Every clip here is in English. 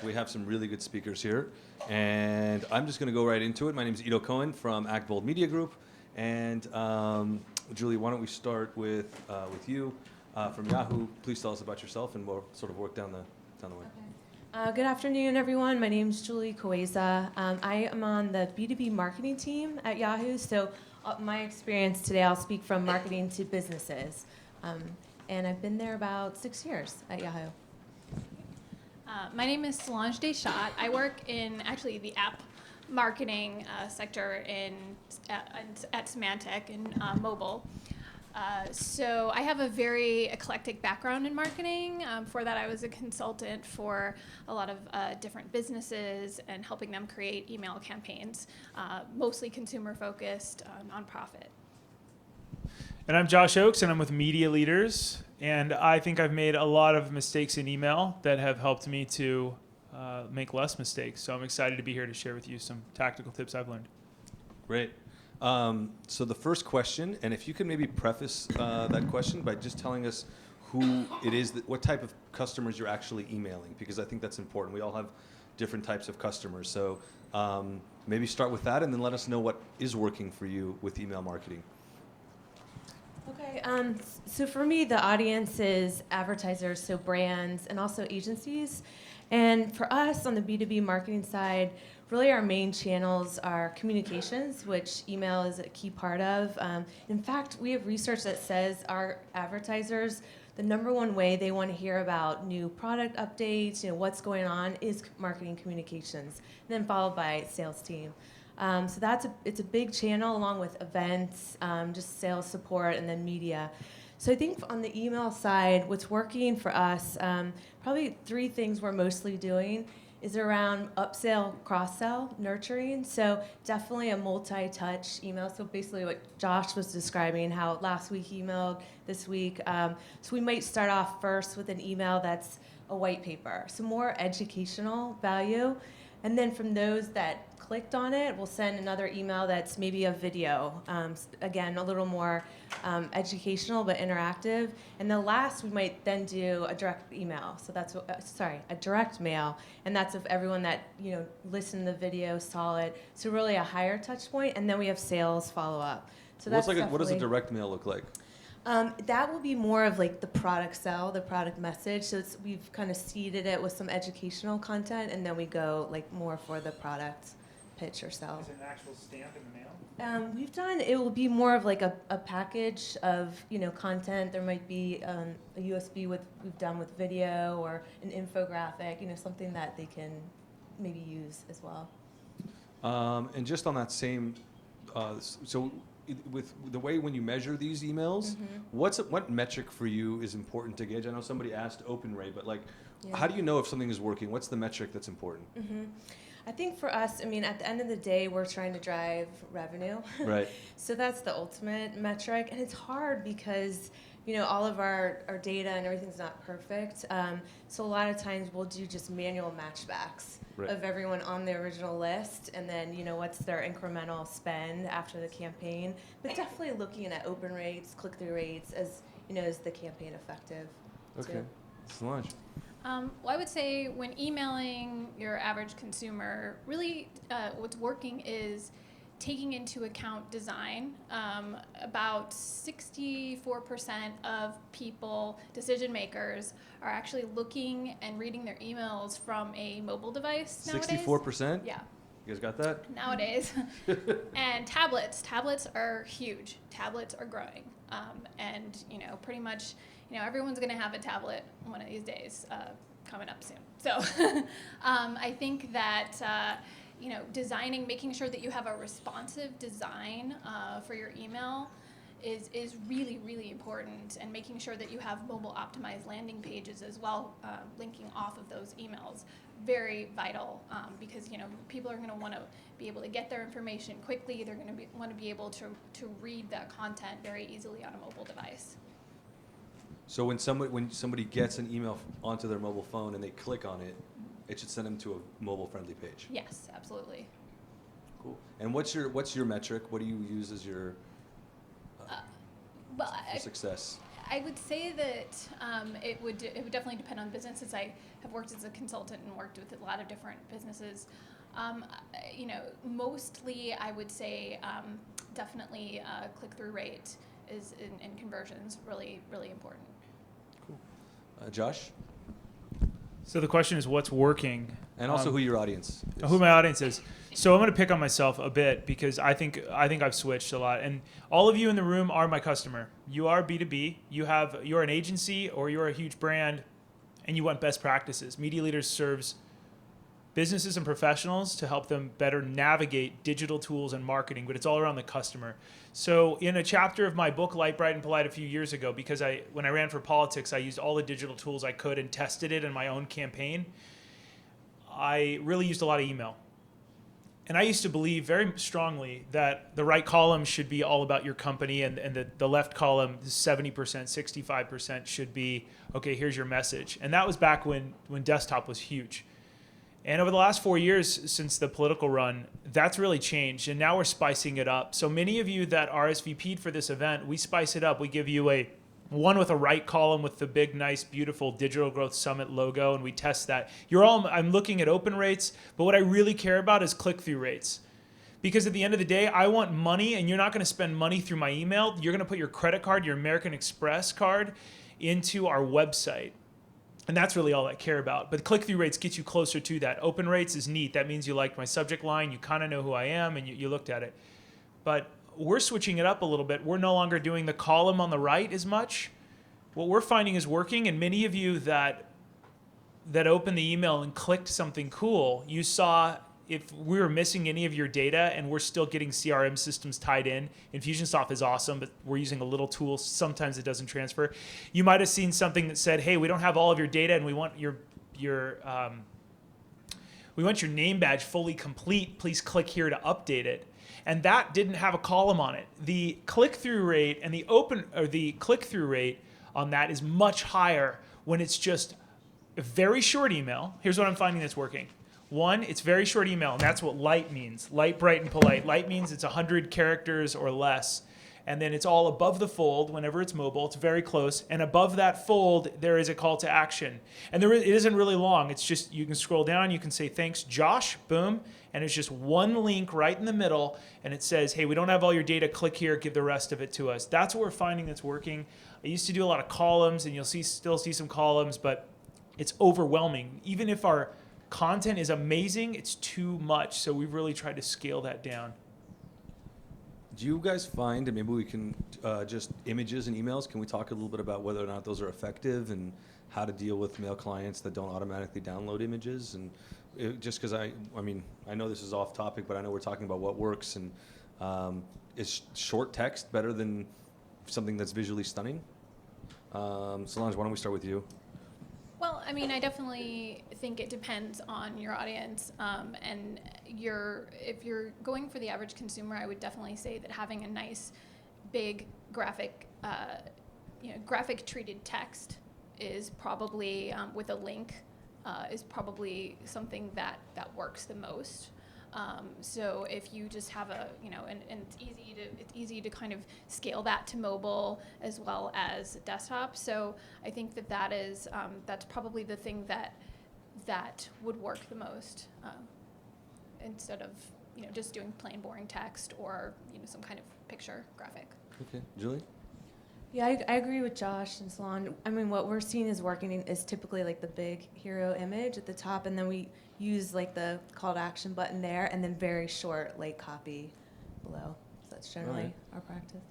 We have some really good speakers here, and I'm just going to go right into it. My name is Ido Cohen from Act Bold Media Group, and Julie, why don't we start with you from Yahoo? Please tell us about yourself, and we'll sort of work down the way. Okay. Good afternoon, everyone. My name is Julie Coeza. I am on the B2B marketing team at Yahoo. So my experience today, I'll speak from marketing to businesses. And I've been there about 6 years at Yahoo. My name is Solange Deschat. I work in actually the app marketing sector at Symantec in mobile. So I have a very eclectic background in marketing. For that, I was a consultant for a lot of different businesses and helping them create email campaigns, mostly consumer-focused, nonprofit. And I'm Josh Oakes, and I'm with MediaLeaders. And I think I've made a lot of mistakes in email that have helped me to make less mistakes. So I'm excited to be here to share with you some tactical tips I've learned. Great. So the first question, and if you could maybe preface that question by just telling us who it is, what type of customers you're actually emailing, because I think that's important. We all have different types of customers. So maybe start with that, and then let us know what is working for you with email marketing. Okay, so for me, the audience is advertisers, so brands, and also agencies. And for us on the B2B marketing side, really our main channels are communications, which email is a key part of. In fact, we have research that says our advertisers, the number one way they want to hear about new product updates, what's going on, is marketing communications, and then followed by sales team. So it's a big channel along with events, just sales support, and then media. So I think on the email side, what's working for us, probably 3 things we're mostly doing is around upsell, cross-sell, nurturing. So definitely a multi-touch email. So basically what Josh was describing, how last week he emailed, this week. So we might start off first with an email that's a white paper, so more educational value. And then from those that clicked on it, we'll send another email that's maybe a video. Again, a little more educational but interactive. And the last, we might then do a direct email. So that's a direct mail, and that's of everyone that listened to the video, saw it. So really a higher touch point, and then we have sales follow up. So that's what does a direct mail look like? That will be more of like the product sell, the product message. So we've kind of seeded it with some educational content, and then we go like more for the product pitch or sell. Is it an actual stamp in the mail? It will be more of like a package of content. There might be a USB we've done with video, or an infographic, something that they can maybe use as well. And just on that same, so with the way when you measure these emails, what metric for you is important to gauge? I know somebody asked open rate, but how do you know if something is working? What's the metric that's important? I think for us, at the end of the day, we're trying to drive revenue. Right. So that's the ultimate metric. And it's hard because, all of our data and everything's not perfect. So a lot of times we'll do just manual matchbacks of everyone on the original list. And then, what's their incremental spend after the campaign. But definitely looking at open rates, click-through rates, as, is the campaign effective? Okay. Solange. Well, I would say when emailing your average consumer, really what's working is taking into account design. About 64% of people, decision makers, are actually looking and reading their emails from a mobile device nowadays. 64%? Yeah. You guys got that? Nowadays. And tablets are huge. Tablets are growing. And, pretty much, everyone's going to have a tablet one of these days coming up soon. So I think that, making sure that you have a responsive design for your email is really, really important, and making sure that you have mobile optimized landing pages as well, linking off of those emails. Very vital, because people are going to want to be able to get their information quickly. They're going to want to be able to read that content very easily on a mobile device. So when somebody gets an email onto their mobile phone and they click on it, it should send them to a mobile-friendly page. Yes, absolutely. Cool. And what's your metric? What do you use as your for success? I would say that it would definitely depend on business, since I have worked as a consultant and worked with a lot of different businesses. Mostly I would say definitely click-through rate is in conversions really, really important. Cool. Josh? So the question is, what's working? And also who your audience is. Who my audience is. So I'm going to pick on myself a bit because I think I've switched a lot. And all of you in the room are my customer. You are B2B. You're an agency or you're a huge brand, and you want best practices. MediaLeaders serves businesses and professionals to help them better navigate digital tools and marketing, but it's all around the customer. So in a chapter of my book, Light, Bright, and Polite, a few years ago, because when I ran for politics, I used all the digital tools I could and tested it in my own campaign. I really used a lot of email. And I used to believe very strongly that the right column should be all about your company, and the left column, 70%, 65% should be, okay, here's your message. And that was back when desktop was huge. And over the last 4 years since the political run, that's really changed. And now we're spicing it up. So many of you that RSVP'd for this event, we spice it up. We give you one with a right column with the big, nice, beautiful Digital Growth Summit logo, and we test that. I'm looking at open rates, but what I really care about is click-through rates. Because at the end of the day, I want money, and you're not going to spend money through my email. You're going to put your credit card, your American Express card, into our website. And that's really all I care about. But click-through rates get you closer to that. Open rates is neat. That means you liked my subject line, you kind of know who I am, and you looked at it. But we're switching it up a little bit. We're no longer doing the column on the right as much. What we're finding is working, and many of you that opened the email and clicked something cool, you saw if we were missing any of your data, and we're still getting CRM systems tied in. Infusionsoft is awesome, but we're using a little tool. Sometimes it doesn't transfer. You might have seen something that said, hey, we don't have all of your data, and we want your name badge fully complete. Please click here to update it. And that didn't have a column on it. The click-through rate and the click-through rate on that is much higher when it's just a very short email. Here's what I'm finding that's working. One, it's very short email, and that's what light means. Light, bright, and polite. Light means it's 100 characters or less. And then it's all above the fold whenever it's mobile. It's very close. And above that fold, there is a call to action. And it isn't really long. It's just, you can scroll down, you can say, thanks, Josh, boom. And it's just one link right in the middle. And it says, hey, we don't have all your data. Click here, give the rest of it to us. That's what we're finding that's working. I used to do a lot of columns, and you'll still see some columns, but it's overwhelming. Even if our content is amazing, it's too much. So we've really tried to scale that down. Do you guys find, and maybe we can just images and emails, can we talk a little bit about whether or not those are effective and how to deal with mail clients that don't automatically download images? And just because I know this is off topic, but I know we're talking about what works, and is short text better than something that's visually stunning? Solange, why don't we start with you? Well, I mean, I definitely think it depends on your audience, and if you're going for the average consumer, I would definitely say that having a nice, big graphic, graphic treated text is probably with a link is probably something that works the most. So if you just have and it's easy to kind of scale that to mobile as well as desktop. So I think that's probably the thing that would work the most, instead of just doing plain boring text or some kind of picture graphic. Okay, Julie? Yeah, I agree with Josh and Solange. I mean, what we're seeing is working is typically like the big hero image at the top, and then we use like the call to action button there, and then very short like copy below. So that's generally our practice.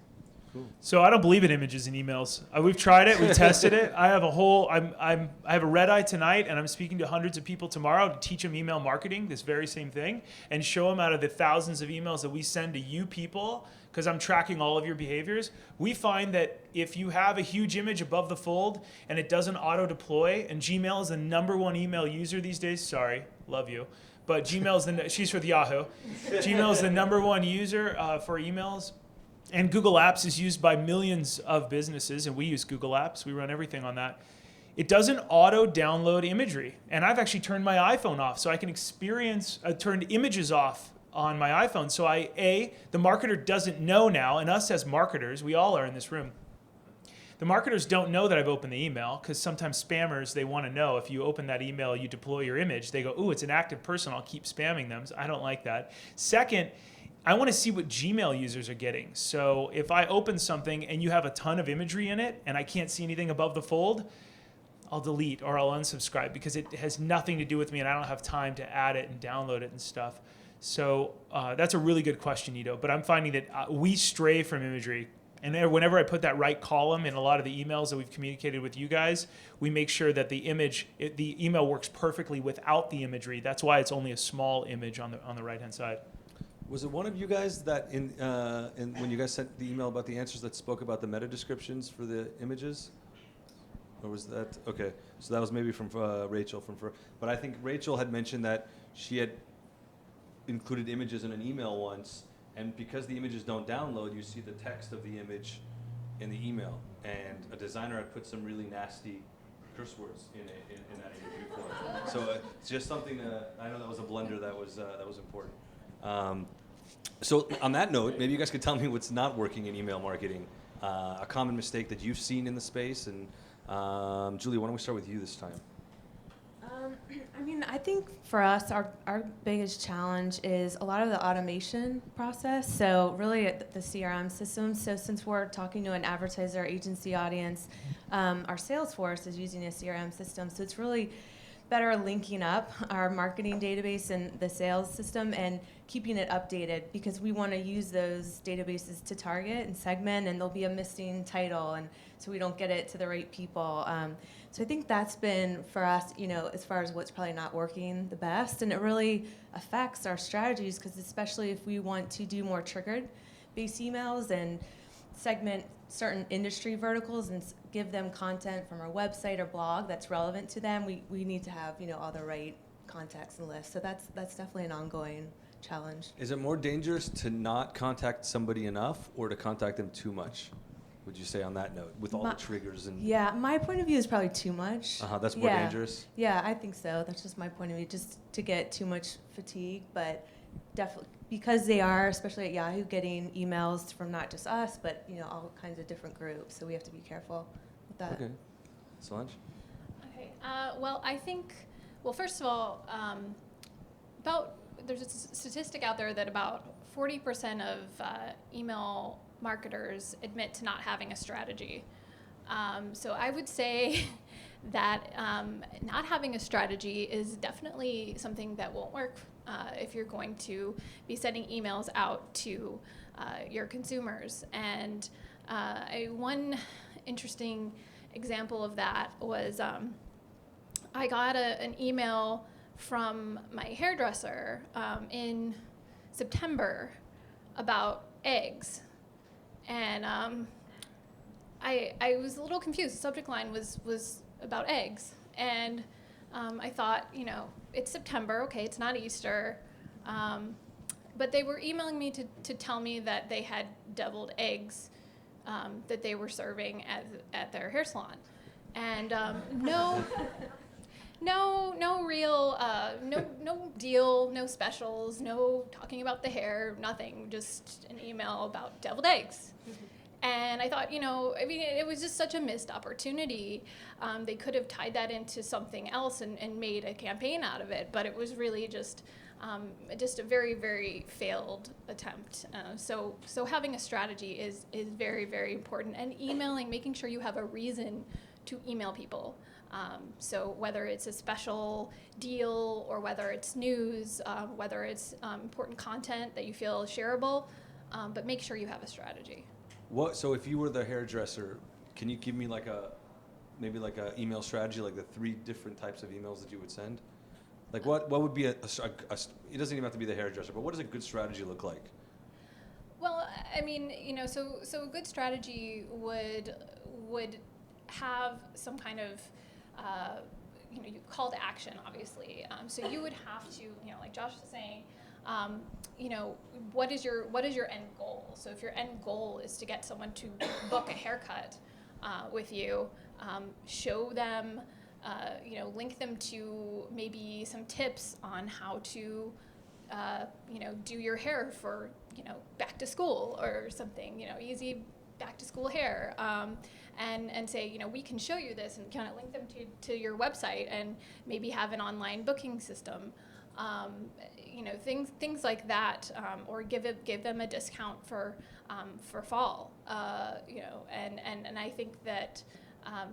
Cool. So I don't believe in images in emails. We've tried it, we've tested it. I have I have a red eye tonight, and I'm speaking to hundreds of people tomorrow to teach them email marketing, this very same thing, and show them out of the thousands of emails that we send to you people, because I'm tracking all of your behaviors. We find that if you have a huge image above the fold and it doesn't auto deploy, and Gmail is the #1 email user these days, sorry, love you, but Gmail she's for the Yahoo. Gmail is the #1 user for emails. And Google Apps is used by millions of businesses, and we use Google Apps. We run everything on that. It doesn't auto-download imagery. And I've actually turned my iPhone off so I can turned images off on my iPhone. So the marketer doesn't know now, and us as marketers, we all are in this room, The marketers don't know that I've opened the email because sometimes spammers, they want to know if you open that email, you deploy your image, they go, ooh, it's an active person, I'll keep spamming them. So I don't like that. Second, I want to see what Gmail users are getting. So if I open something and you have a ton of imagery in it and I can't see anything above the fold, I'll delete or I'll unsubscribe because it has nothing to do with me and I don't have time to add it and download it and stuff. So that's a really good question, Ito. But I'm finding that we stray from imagery. And whenever I put that right column in a lot of the emails that we've communicated with you guys, we make sure that the email works perfectly without the imagery. That's why it's only a small image on the right-hand side. Was it one of you guys that when you guys sent the email about the answers that spoke about the meta descriptions for the images? Or was that, okay, so that was maybe from Rachel but I think Rachel had mentioned that she had included images in an email once, and because the images don't download, you see the text of the image in the email, and a designer had put some really nasty curse words in that image before. So it's just something I know that was a blunder that was important. So on that note, maybe you guys could tell me what's not working in email marketing, a common mistake that you've seen in the space, and Julie, why don't we start with you this time? I mean, I think for us, our biggest challenge is a lot of the automation process. So really the CRM system. So since we're talking to an advertiser agency audience, our sales force is using a CRM system. So it's really better linking up our marketing database and the sales system and keeping it updated, because we want to use those databases to target and segment, and there'll be a missing title, and so we don't get it to the right people. So I think that's been, for us, as far as what's probably not working the best, and it really affects our strategies, because especially if we want to do more triggered-based emails and segment certain industry verticals and give them content from our website or blog that's relevant to them, we need to have all the right contacts and lists. So that's definitely an ongoing challenge. Is it more dangerous to not contact somebody enough or to contact them too much? Would you say on that note, with all the triggers and? Yeah, my point of view is probably too much. That's more dangerous? Yeah, I think so. That's just my point of view, just to get too much fatigue, but definitely because they are, especially at Yahoo, getting emails from not just us, but all kinds of different groups. So we have to be careful with that. Okay, Solange. Okay. Well, I think. Well, first of all, there's a statistic out there that about 40% of email marketers admit to not having a strategy. So I would say that not having a strategy is definitely something that won't work if you're going to be sending emails out to your consumers. And one interesting example of that was I got an email from my hairdresser in September about eggs. And I was a little confused. The subject line was about eggs. And I thought, it's September, okay, it's not Easter. But they were emailing me to tell me that they had deviled eggs that they were serving at their hair salon. And no real, no deal, no specials, no talking about the hair, nothing, just an email about deviled eggs. And I thought, it was just such a missed opportunity. They could have tied that into something else and made a campaign out of it, but it was really just a very, very failed attempt. So having a strategy is very, very important. And emailing, making sure you have a reason to email people. So whether it's a special deal or whether it's news, whether it's important content that you feel is shareable, but make sure you have a strategy. So if you were the hairdresser, can you give me maybe a email strategy, like the 3 different types of emails that you would send? Like what would be it doesn't even have to be the hairdresser, but what does a good strategy look like? Well, I mean, so a good strategy would have some kind of call to action, obviously. So you would have to, like Josh was saying, what is your end goal? So if your end goal is to get someone to book a haircut with you, show them, link them to maybe some tips on how to, do your hair for, back to school or something, easy back to school hair, and say, you know, we can show you this, and kind of link them to your website, and maybe have an online booking system. You know, things like that, or give them a discount for fall. You know, and I think that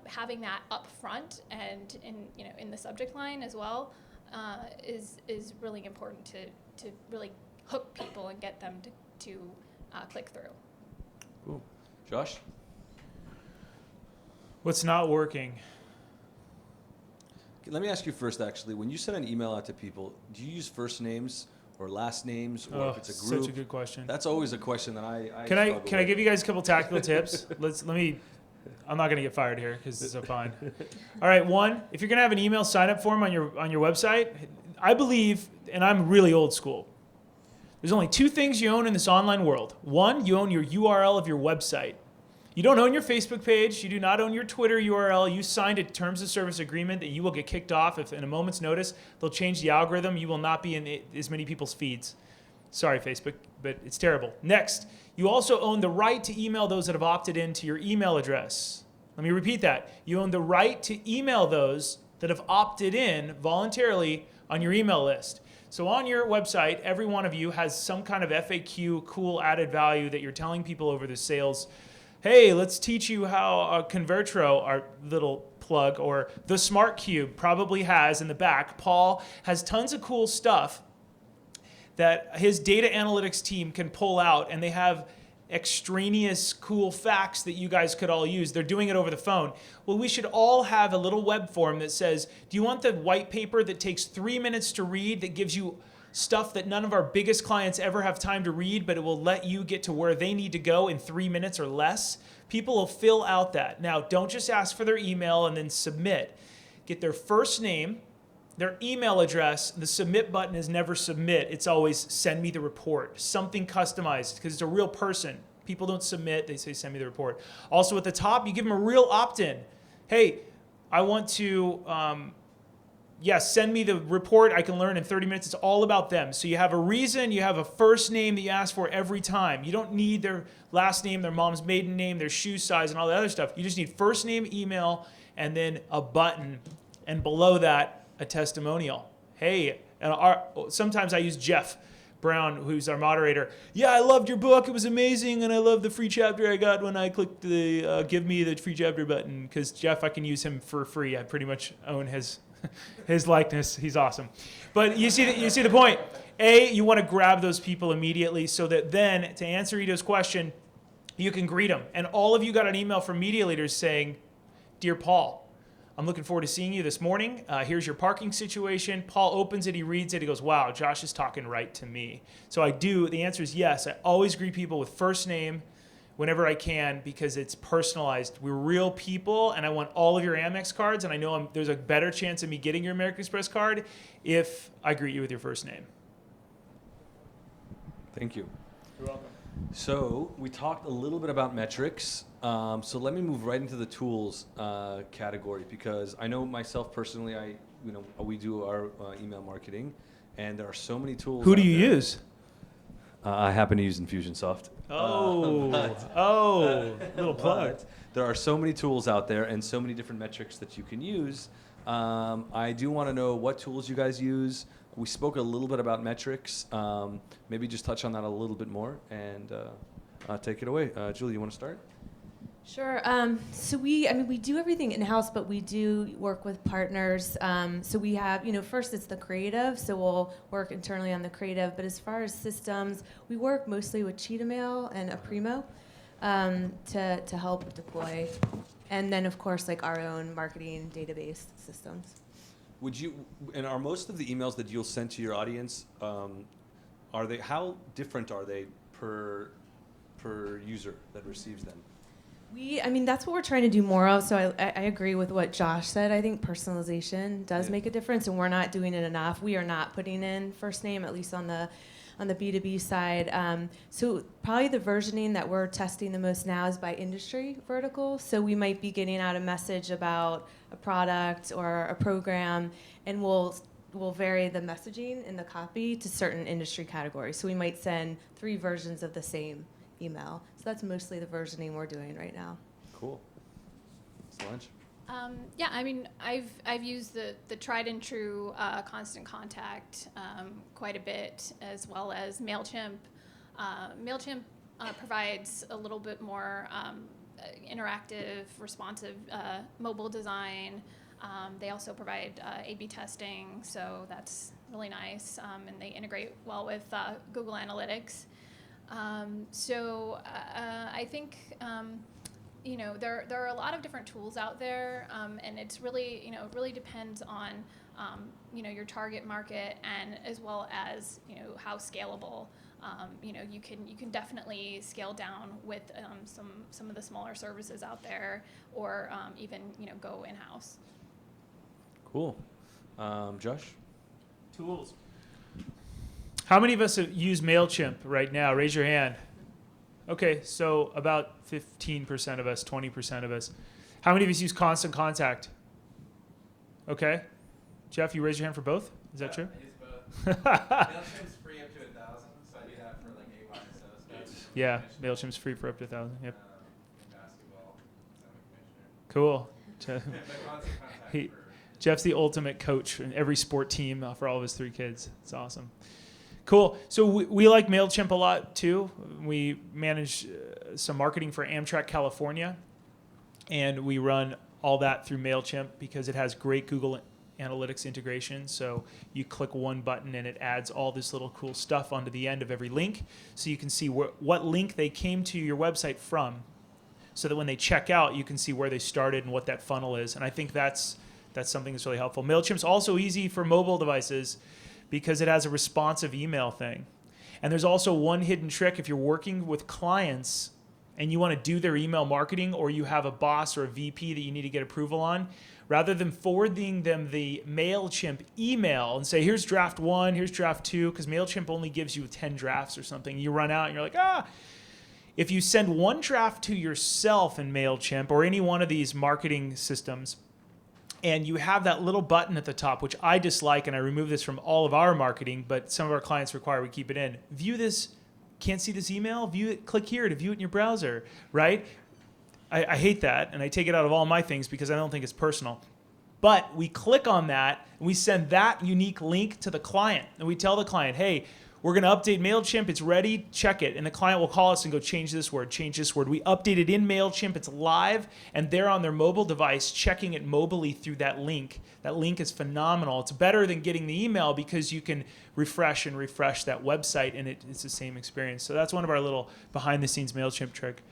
having that up front and in the subject line as well is really important to really hook people and get them to click through. Cool. Josh? What's not working? Let me ask you first, actually. When you send an email out to people, do you use first names or last names, or if it's a group? Such a good question. That's always a question that I Can I struggle with. give you guys a couple tactical tips? I'm not going to get fired here because it's so fine. All right, one, if you're going to have an email sign-up form on your website, I believe, and I'm really old school, there's only two things you own in this online world. One, you own your URL of your website. You don't own your Facebook page. You do not own your Twitter URL. You signed a terms of service agreement that you will get kicked off if in a moment's notice they'll change the algorithm. You will not be in as many people's feeds. Sorry, Facebook, but it's terrible. Next, you also own the right to email those that have opted into your email address. Let me repeat that. You own the right to email those that have opted in voluntarily on your email list. So on your website, every one of you has some kind of FAQ, cool added value that you're telling people over the sales. Hey, let's teach you how Convertro, our little plug, or the Smart Cube probably has in the back. Paul has tons of cool stuff that his data analytics team can pull out, and they have extraneous cool facts that you guys could all use. They're doing it over the phone. Well, we should all have a little web form that says, do you want the white paper that takes 3 minutes to read that gives you stuff that none of our biggest clients ever have time to read, but it will let you get to where they need to go in 3 minutes or less? People will fill out that. Now, don't just ask for their email and then submit. Get their first name, their email address. The submit button is never submit. It's always send me the report. Something customized, because it's a real person. People don't submit. They say send me the report. Also at the top, you give them a real opt-in. Hey, I want to... send me the report. I can learn in 30 minutes. It's all about them. So you have a reason. You have a first name that you ask for every time. You don't need their last name, their mom's maiden name, their shoe size, and all that other stuff. You just need first name, email, and then a button. And below that, a testimonial. Hey, and sometimes I use Jeff Brown, who's our moderator. Yeah, I loved your book. It was amazing. And I love the free chapter I got when I clicked the give me the free chapter button. Because Jeff, I can use him for free. I pretty much own his likeness. He's awesome. But you see the point. You want to grab those people immediately so that then, to answer Ito's question, you can greet them. And all of you got an email from MediaLeaders saying, Dear Paul, I'm looking forward to seeing you this morning. Here's your parking situation. Paul opens it, he reads it, he goes, wow, Josh is talking right to me. So I do. The answer is yes. I always greet people with first name whenever I can, because it's personalized. We're real people, and I want all of your Amex cards, and I know there's a better chance of me getting your American Express card if I greet you with your first name. Thank you. You're welcome. So we talked a little bit about metrics. So let me move right into the tools category, because I know myself personally, we do our email marketing, and there are so many tools. Who do out you there. use? I happen to use Infusionsoft. Little plug. But there are so many tools out there and so many different metrics that you can use. I do want to know what tools you guys use. We spoke a little bit about metrics. Maybe just touch on that a little bit more and take it away. Julie, you want to start? Sure. So we do everything in-house, but we do work with partners. So we have, first it's the creative, so we'll work internally on the creative. But as far as systems, we work mostly with Cheetah Mail and Aprimo to help deploy. And then, of course, like our own marketing database systems. Are most of the emails that you'll send to your audience, how different are they per user that receives them? That's what we're trying to do more of. So I agree with what Josh said. I think personalization does make a difference, and we're not doing it enough. We are not putting in first name, at least on the B2B side. So probably the versioning that we're testing the most now is by industry vertical. So we might be getting out a message about a product or a program, and we'll vary the messaging in the copy to certain industry categories. So we might send 3 versions of the same email. So that's mostly the versioning we're doing right now. Cool. Solange? Yeah, I mean, I've used the tried and true Constant Contact quite a bit, as well as MailChimp. MailChimp provides a little bit more interactive, responsive mobile design. They also provide A/B testing, so that's really nice, and they integrate well with Google Analytics. I think there are a lot of different tools out there, and it's really it really depends on your target market, and as well as how scalable. You can definitely scale down with some of the smaller services out there, or even go in house. Cool. Josh? Tools. How many of us use MailChimp right now? Raise your hand. Okay, so about 15% of us, 20% of us. How many of us use Constant Contact? Okay. Jeff, you raise your hand for both? Is that true? I use both. MailChimp's free up to 1,000, so I do that for like AY stuff. Yeah, MailChimp's free for up to 1,000. Yep. In basketball, I'm a commissioner. Cool. But Constant Contact He- for Jeff's the ultimate coach in every sport team for all of his 3 kids. It's awesome. Cool. So we like MailChimp a lot too. We manage some marketing for Amtrak California, and we run all that through MailChimp because it has great Google Analytics integration. So you click one button and it adds all this little cool stuff onto the end of every link, so you can see what link they came to your website from, so that when they check out, you can see where they started and what that funnel is. And I think that's something that's really helpful. MailChimp's also easy for mobile devices because it has a responsive email thing. And there's also one hidden trick if you're working with clients and you want to do their email marketing, or you have a boss or a VP that you need to get approval on, rather than forwarding them the MailChimp email and say, here's draft 1, here's draft 2, because MailChimp only gives you 10 drafts or something. You run out and you're like, If you send one draft to yourself in MailChimp or any one of these marketing systems, and you have that little button at the top, which I dislike, and I remove this from all of our marketing, but some of our clients require we keep it in. View this, can't see this email? View it, click here to view it in your browser, right? I hate that, and I take it out of all my things because I don't think it's personal. But we click on that, and we send that unique link to the client, and we tell the client, hey, we're going to update MailChimp. It's ready. Check it. And the client will call us and go, change this word, change this word. We update it in MailChimp. It's live, and they're on their mobile device checking it mobily through that link. That link is phenomenal. It's better than getting the email because you can refresh that website, and it's the same experience. So that's one of our little behind-the-scenes MailChimp trick,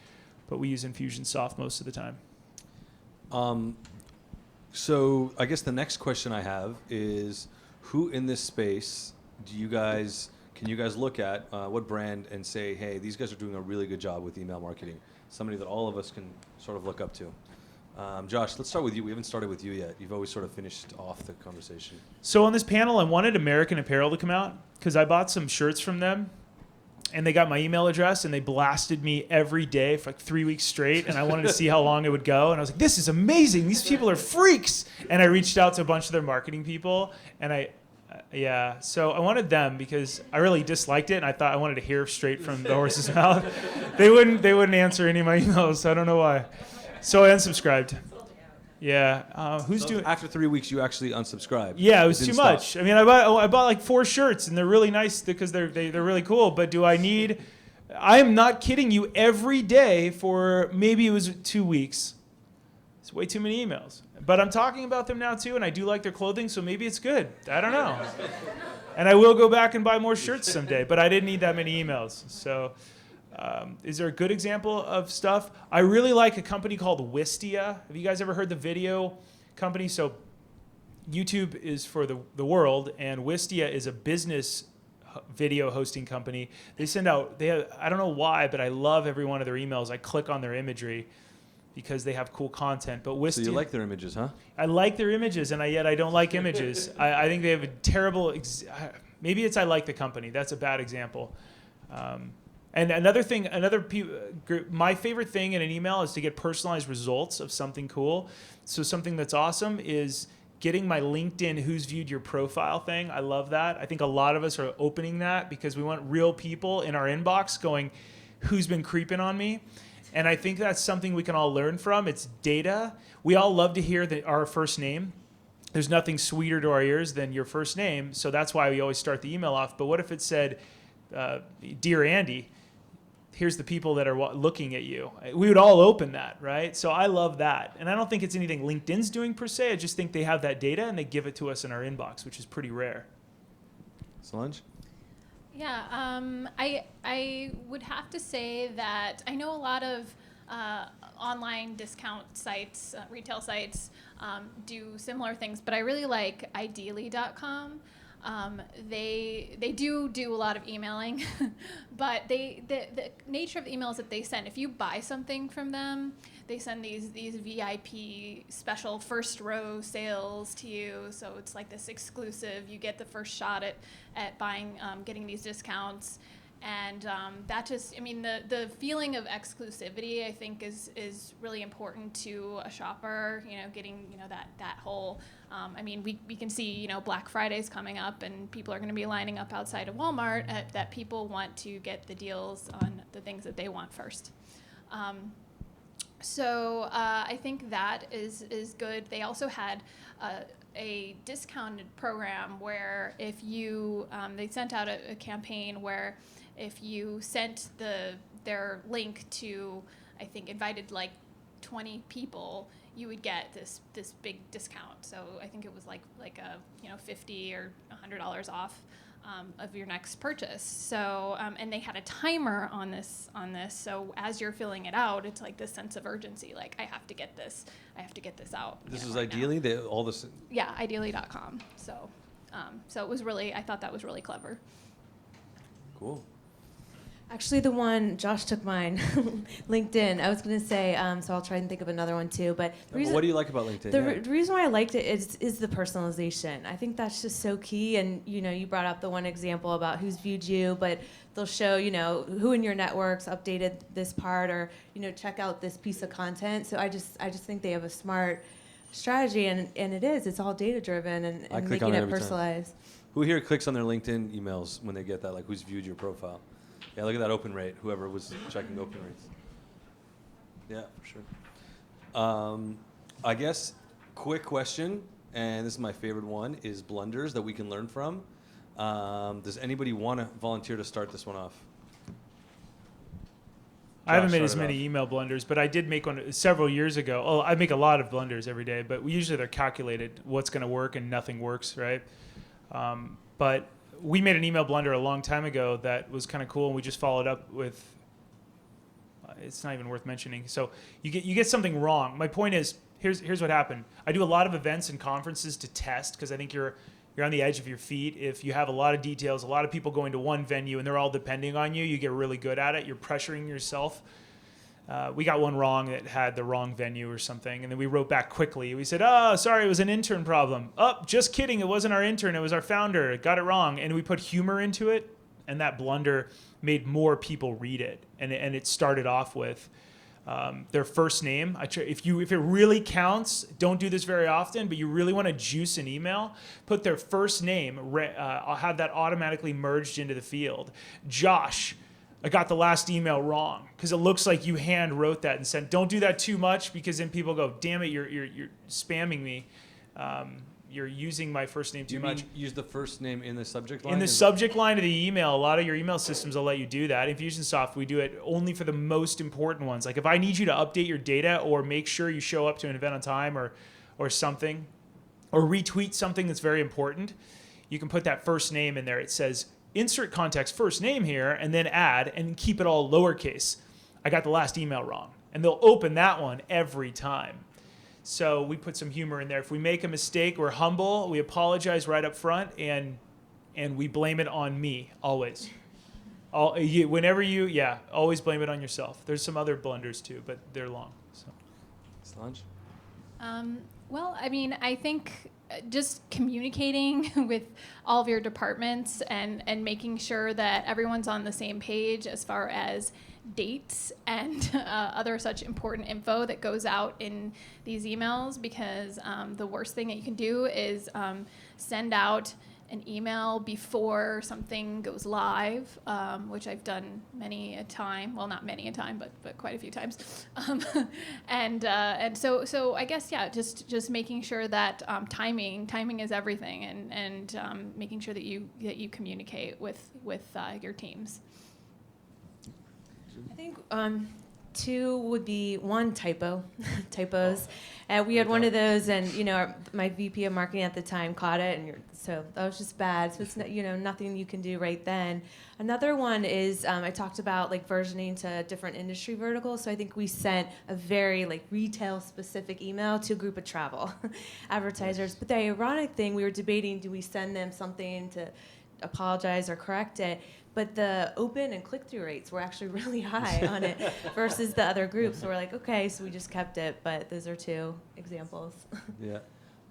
but we use Infusionsoft most of the time. So I guess the next question I have is, who in this space can you guys look at, what brand, and say, hey, these guys are doing a really good job with email marketing? Somebody that all of us can sort of look up to. Josh, let's start with you. We haven't started with you yet. You've always sort of finished off the conversation. So on this panel, I wanted American Apparel to come out because I bought some shirts from them, and they got my email address, and they blasted me every day for like 3 weeks straight, and I wanted to see how long it would go. And I was like, this is amazing. These people are freaks. And I reached out to a bunch of their marketing people, and so I wanted them because I really disliked it, and I thought I wanted to hear straight from the horse's mouth. They wouldn't answer any of my emails, so I don't know why. So I unsubscribed. Yeah, who's doing? After 3 weeks, you actually unsubscribed. Yeah, it was too didn't much. stop. I mean, I bought like 4 shirts, and they're really nice because they're really cool. But do I need? I am not kidding you. Every day for maybe it was 2 weeks. It's way too many emails. But I'm talking about them now too, and I do like their clothing, so maybe it's good. I don't know. And I will go back and buy more shirts someday, but I didn't need that many emails. So is there a good example of stuff? I really like a company called Wistia. Have you guys ever heard the video company? So YouTube is for the world, and Wistia is a business video hosting company. They send out, I don't know why, but I love every one of their emails. I click on their imagery because they have cool content. But Wistia, So you like their images, huh? I like their images, and yet I don't like images. I think they have a terrible. Maybe it's I like the company. That's a bad example. And my favorite thing in an email is to get personalized results of something cool. So something that's awesome is getting my LinkedIn who's viewed your profile thing. I love that. I think a lot of us are opening that because we want real people in our inbox going, who's been creeping on me. And I think that's something we can all learn from. It's data. We all love to hear our first name. There's nothing sweeter to our ears than your first name, so that's why we always start the email off. But what if it said, Dear Andy, here's the people that are looking at you? We would all open that, right? So I love that. And I don't think it's anything LinkedIn's doing per se. I just think they have that data and they give it to us in our inbox, which is pretty rare. Solange? Yeah, I would have to say that I know a lot of online discount sites, retail sites, do similar things, but I really like ideally.com. They do a lot of emailing, but the nature of the emails that they send, if you buy something from them, they send these VIP special first row sales to you. So it's like this exclusive. You get the first shot at buying, getting these discounts. And that just, I mean, the feeling of exclusivity, I think, is really important to a shopper, getting, that whole, I mean, we can see, Black Friday's coming up and people are going to be lining up outside of Walmart that people want to get the deals on the things that they want first. So I think that is good. They also had a discounted program where if you, they sent out a campaign where if you sent their link to, I think, invited like 20 people, you would get this big discount. So I think it was like a $50 or $100 off of your next purchase. So and they had a timer on this. So as you're filling it out, it's like this sense of urgency. Like I have to get this out. This is right Ideally? now. All this. Yeah, ideally.com. So it was really, I thought that was really clever. Cool. Actually, the one, Josh took mine, LinkedIn. I was going to say, so I'll try and think of another one too. But What do you like about LinkedIn? The reason why I liked it is the personalization. I think that's just so key. And, you brought up the one example about who's viewed you, but they'll show, who in your networks updated this part or, check out this piece of content. So I just think they have a smart strategy, and it's all data-driven and making it personalized. Who here clicks on their LinkedIn emails when they get that? Like, who's viewed your profile? Yeah, look at that open rate, whoever was checking open rates. Yeah, for sure. I guess, quick question, and this is my favorite one, is blunders that we can learn from. Does anybody want to volunteer to start this one off? I haven't made as many email blunders, but I did make one several years ago. Oh, I make a lot of blunders every day, but usually they're calculated, what's going to work and nothing works, right? But we made an email blunder a long time ago that was kind of cool, and we just followed up with, it's not even worth mentioning. So you get something wrong. My point is, here's what happened. I do a lot of events and conferences to test, because I think you're on the edge of your feet. If you have a lot of details, a lot of people going to one venue, and they're all depending on you, you get really good at it. You're pressuring yourself. We got one wrong that had the wrong venue or something, and then we wrote back quickly. We said, "Oh, sorry, it was an intern problem." "Oh, just kidding, it wasn't our intern, it was our founder. Got it wrong." And we put humor into it, and that blunder made more people read it. And it started off with their first name. If it really counts, don't do this very often, but you really want to juice an email, put their first name. I'll have that automatically merged into the field. Josh, I got the last email wrong, because it looks like you hand wrote that and sent. Don't do that too much, because then people go, "Damn it, you're spamming me. You're using my first name too much." Use the first name in the subject line? In the subject line of the email, a lot of your email systems will let you do that. Infusionsoft, we do it only for the most important ones. Like if I need you to update your data or make sure you show up to an event on time or something, or retweet something that's very important, you can put that first name in there. It says, insert context first name here, and then add, and keep it all lowercase. I got the last email wrong. And they'll open that one every time. So we put some humor in there. If we make a mistake, we're humble, we apologize right up front, and we blame it on me, always. Always blame it on yourself. There's some other blunders too, but they're long. So. Solange? Well, I mean, I think just communicating with all of your departments and making sure that everyone's on the same page as far as dates and other such important info that goes out in these emails, because the worst thing that you can do is send out an email before something goes live, which I've done many a time. Well, not many a time, but quite a few times. And so I guess, yeah, just making sure that timing is everything, and making sure that you communicate with your teams. I think 2 would be 1 typos. We had one of those, and my VP of marketing at the time caught it, and so that was just bad. So it's nothing you can do right then. Another one is I talked about like versioning to different industry verticals. So I think we sent a very like retail specific email to a group of travel advertisers. But the ironic thing, we were debating, do we send them something to apologize or correct it? But the open and click-through rates were actually really high on it versus the other groups. So we're like, okay, so we just kept it. But those are 2 examples. Yeah.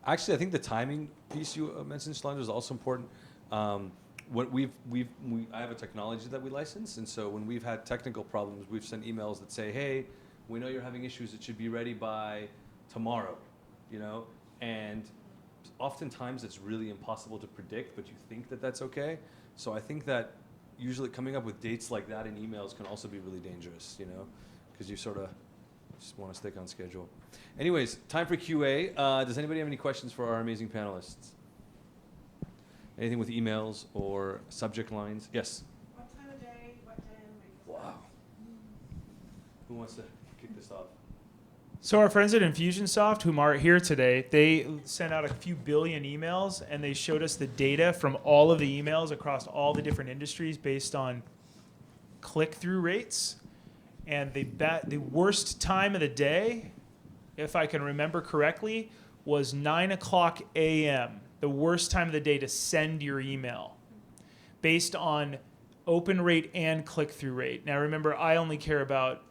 Actually, I think the timing piece you mentioned, Shalanda, is also important. What I have a technology that we license, and so when we've had technical problems, we've sent emails that say, hey, we know you're having issues. It should be ready by tomorrow, And oftentimes it's really impossible to predict, but you think that that's okay. So I think that usually coming up with dates like that in emails can also be really dangerous, because you sort of just want to stick on schedule. Anyways, time for QA. Does anybody have any questions for our amazing panelists? Anything with emails or subject lines? Yes? What time of day, what day of the week? Wow. Who wants to kick this off? So our friends at Infusionsoft, whom are here today, they sent out a few billion emails, and they showed us the data from all of the emails across all the different industries based on click-through rates. And the worst time of the day, if I can remember correctly, was 9:00 a.m., the worst time of the day to send your email, based on open rate and click-through rate. Now remember, I only care about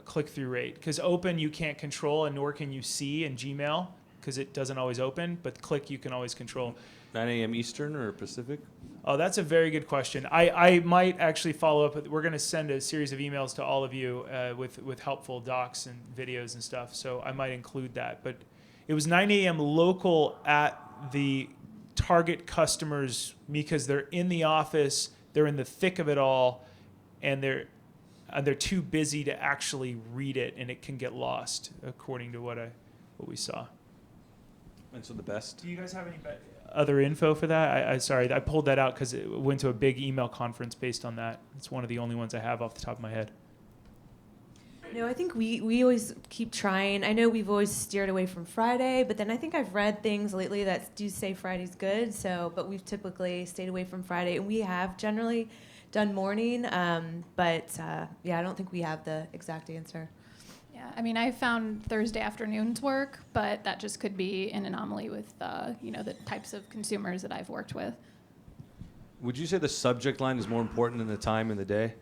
click-through rate, because open you can't control, and nor can you see in Gmail, because it doesn't always open, but click you can always control. 9 a.m. Eastern or Pacific? Oh, that's a very good question. I might actually follow up. We're going to send a series of emails to all of you with helpful docs and videos and stuff, so I might include that. But it was 9 a.m. local at the target customers, because they're in the office, they're in the thick of it all, and they're too busy to actually read it, and it can get lost, according to what we saw. And so the best? Do you guys have any other info for that? Sorry, I pulled that out because it went to a big email conference based on that. It's one of the only ones I have off the top of my head. No, I think we always keep trying. I know we've always steered away from Friday, but then I think I've read things lately that do say Friday's good. But we've typically stayed away from Friday, and we have generally done morning. But I don't think we have the exact answer. Yeah, I mean, I found Thursday afternoons work, but that just could be an anomaly with the types of consumers that I've worked with. Would you say the subject line is more important than the time in the day?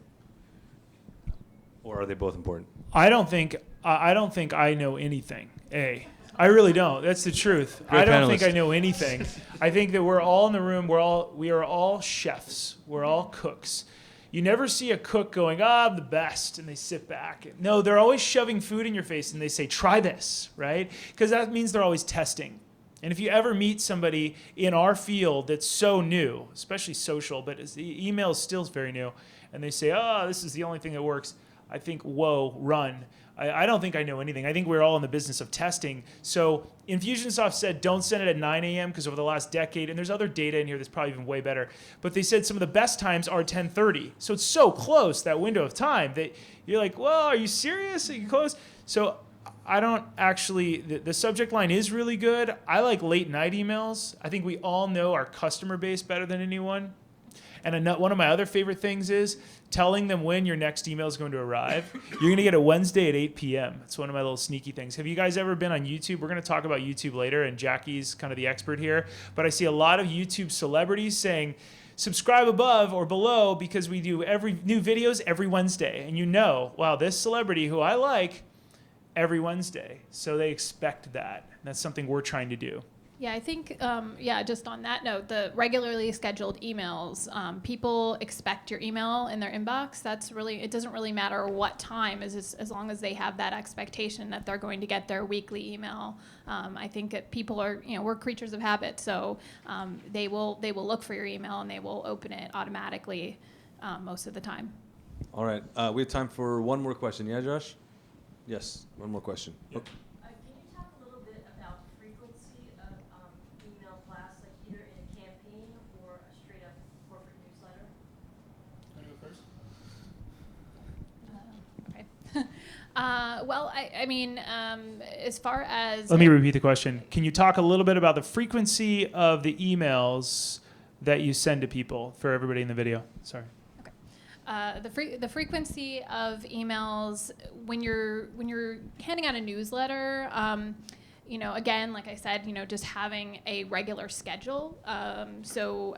Or are they both important? I don't think I know anything. I really don't. That's the truth. Great I don't panelist. think I know anything. I think that we're all in the room. We are all chefs. We're all cooks. You never see a cook going, I'm the best, and they sit back. No, they're always shoving food in your face, and they say, try this, right? Because that means they're always testing. And if you ever meet somebody in our field that's so new, especially social, but the email is still very new, and they say, this is the only thing that works, I think, whoa, run. I don't think I know anything. I think we're all in the business of testing. So Infusionsoft said don't send it at 9 a.m. because over the last decade, and there's other data in here that's probably even way better, but they said some of the best times are 10:30. So it's so close, that window of time, that you're like, well, are you serious? Are you close? So I don't actually, the subject line is really good. I like late night emails. I think we all know our customer base better than anyone. And one of my other favorite things is telling them when your next email is going to arrive. You're going to get it Wednesday at 8 p.m. It's one of my little sneaky things. Have you guys ever been on YouTube? We're going to talk about YouTube later, and Jackie's kind of the expert here. But I see a lot of YouTube celebrities saying, subscribe above or below, because we do every new videos every Wednesday. And wow, this celebrity who I like, every Wednesday. So they expect that. That's something we're trying to do. Yeah, I think, just on that note, the regularly scheduled emails, people expect your email in their inbox. It doesn't really matter what time, as long as they have that expectation that they're going to get their weekly email. I think that people are, we're creatures of habit, so they will look for your email and they will open it automatically most of the time. All right. We have time for one more question. Yeah, Josh? Yes, one more question. Yep. Can you talk a little bit about the frequency of email blasts, like either in a campaign or a straight up corporate newsletter? Okay. Well, I mean, as far as... Let me repeat the question. Can you talk a little bit about the frequency of the emails that you send to people for everybody in the video? Sorry. The frequency of emails when you're handing out a newsletter, again, like I said, just having a regular schedule. So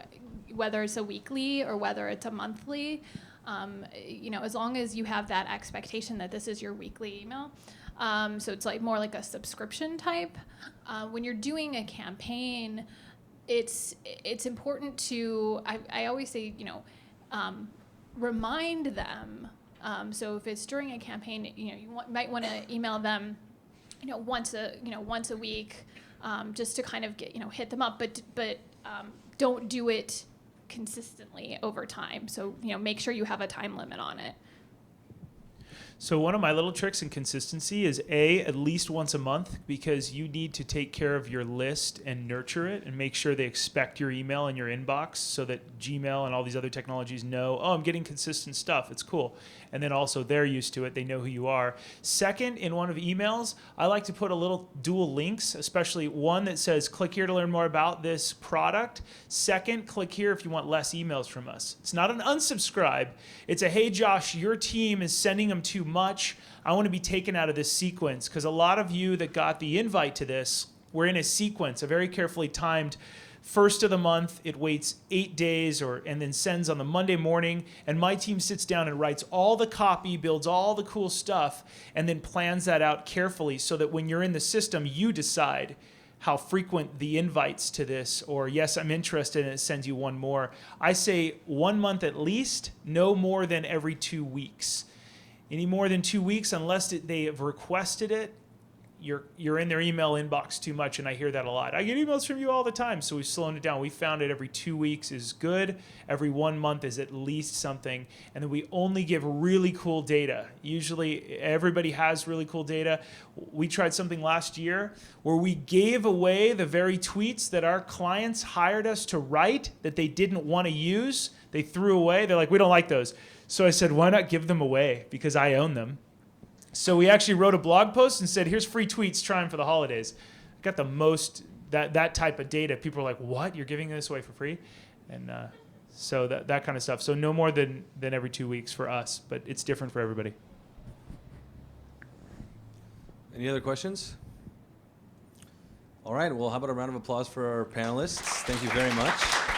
whether it's a weekly or whether it's a monthly, as long as you have that expectation that this is your weekly email. So it's more like a subscription type. When you're doing a campaign, it's important to, I always say, remind them. So if it's during a campaign, might want to email them, once a week, just to kind of get, hit them up. But don't do it consistently over time. So make sure you have a time limit on it. So one of my little tricks in consistency is at least once a month, because you need to take care of your list and nurture it and make sure they expect your email in your inbox so that Gmail and all these other technologies know, oh, I'm getting consistent stuff. It's cool. And then also they're used to it. They know who you are. Second, in one of emails, I like to put a little dual links, especially one that says, click here to learn more about this product. Second, click here if you want less emails from us. It's not an unsubscribe. It's a, hey, Josh, your team is sending them too much. I want to be taken out of this sequence, because a lot of you that got the invite to this were in a sequence, a very carefully timed first of the month. It waits 8 days and then sends on the Monday morning, and my team sits down and writes all the copy, builds all the cool stuff, and then plans that out carefully so that when you're in the system, you decide how frequent the invites to this, or yes, I'm interested, and it sends you one more. I say 1 month at least, no more than every 2 weeks. Any more than 2 weeks, unless they have requested it, you're in their email inbox too much, and I hear that a lot. I get emails from you all the time, so we've slowed it down. We found it every 2 weeks is good. Every 1 month is at least something, and then we only give really cool data. Usually everybody has really cool data. We tried something last year where we gave away the very tweets that our clients hired us to write that they didn't want to use. They threw away. They're like, we don't like those. So I said, why not give them away? Because I own them. So we actually wrote a blog post and said, here's free tweets, try them for the holidays. Got the most, that type of data. People are like, what? You're giving this away for free? And so that kind of stuff. So no more than every 2 weeks for us, but it's different for everybody. Any other questions? All right, well, how about a round of applause for our panelists? Thank you very much.